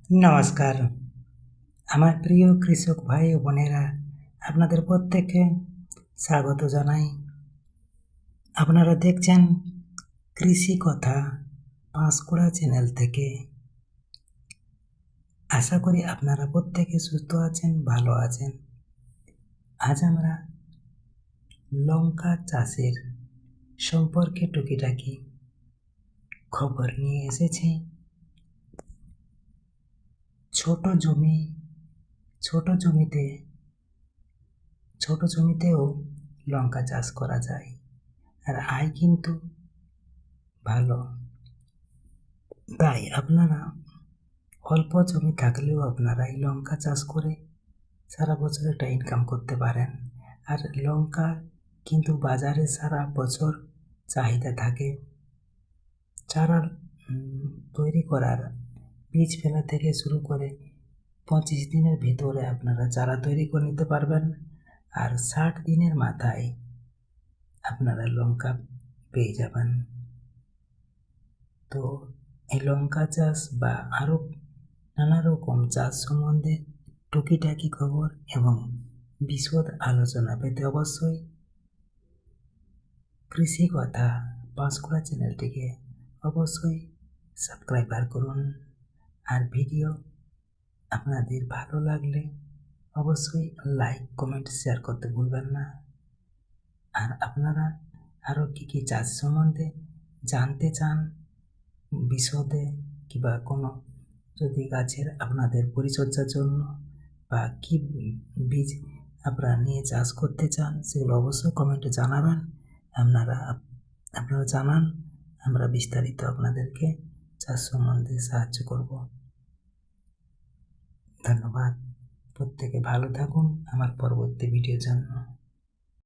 নমস্কার, আমার প্রিয় কৃষক ভাই ও বোনেরা, আপনাদের প্রত্যেককে স্বাগত জানাই। আপনারা দেখছেন কৃষি কথা পাঁশকুড়া চ্যানেল থেকে। আশা করি আপনারা প্রত্যেকে সুস্থ আছেন, ভালো আছেন। আজ আমরা লঙ্কা চাষের সম্পর্কে টুকিটাকি খবর নিয়ে এসেছি। ছোট জমিতেও লঙ্কা চাষ করা যায়, আর আয় কিন্তু ভালো। তাই আপনারা অল্প জমি থাকলেও আপনারা এই লঙ্কা চাষ করে সারা বছর একটা ইনকাম করতে পারেন। আর লঙ্কা কিন্তু বাজারে সারা বছর চাহিদা থাকে। চারা তৈরি করার বীজ ফেলা থেকে শুরু করে 25 দিনের ভিতরে আপনারা চারা তৈরি করে নিতে পারবেন, আর 60 দিনের মাথায় আপনারা লঙ্কা পেয়ে যাবেন। তো এই লঙ্কা চাষ বা আরও নানা রকম চাষ সম্বন্ধে টুকিটাকি খবর এবং বিশদ আলোচনা পেতে অবশ্যই কৃষি কথা পাঁশকুড়া চ্যানেলটিকে অবশ্যই সাবস্ক্রাইবার করুন। আর ভিডিও আপনাদের ভালো লাগলে অবশ্যই লাইক, কমেন্ট, শেয়ার করতে ভুলবেন না। আর আপনারা আরও কী কী চাষ সম্বন্ধে জানতে চান বিশদে, কিংবা কোনো যদি গাছের আপনাদের পরিচর্যার জন্য বা কী বীজ আপনারা নিয়ে চাষ করতে চান, সেগুলো অবশ্যই কমেন্টে জানাবেন। আপনারা জানান, আমরা বিস্তারিত আপনাদেরকে চাষ সম্বন্ধে সাহায্য করব। ধন্যবাদ। প্রত্যেকে ভালো থাকুন আমার পরবর্তী ভিডিওর জন্য।